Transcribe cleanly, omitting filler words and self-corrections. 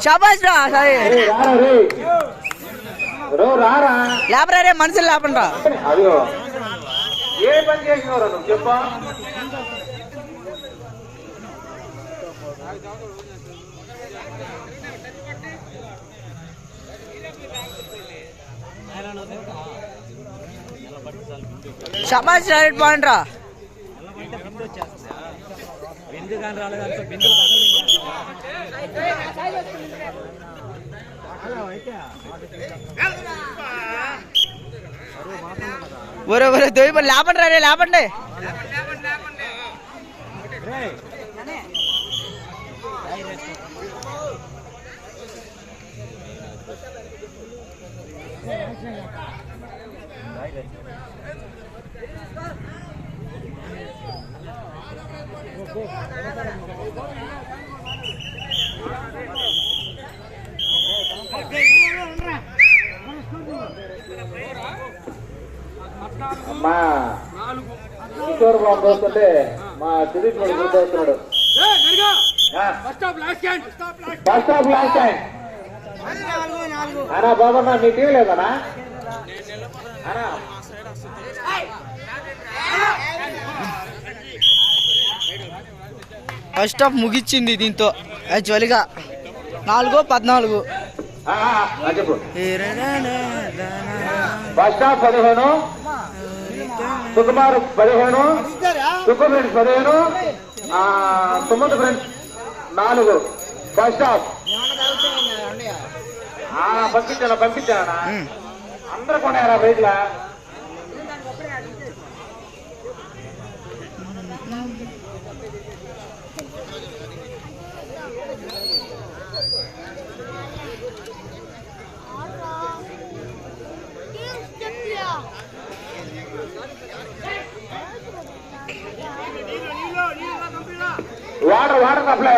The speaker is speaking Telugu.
షాబాష్ రా సాయి లేపరా రే మనుషులు లేపండి అదిగో ఏ పని చేసినవరా నువ్వు చెప్పా షాబాష్ రైట్ పాయింట్ రా ఒరే ఒరే దొయ్యి లేపండి రే లేపండి మా కిషోర్ బాబు వస్తుంటే మా సిరీస్ కూడా గుర్తొస్తున్నాడు బస్ స్టాప్ లాస్ట్ టైం అనా బాబన్నా మీ టీవీ లేదనా అనా ఫస్ట్ హాఫ్ ముగిచ్చింది దీంతో యాక్చువల్గా 4-14 చెప్పు first half 15 Sukumar 15 Suku friends 15 Sumanth friends 4 first half పంపించానా అందరూ కొన్నారా బయటలా వాటర్ సప్లై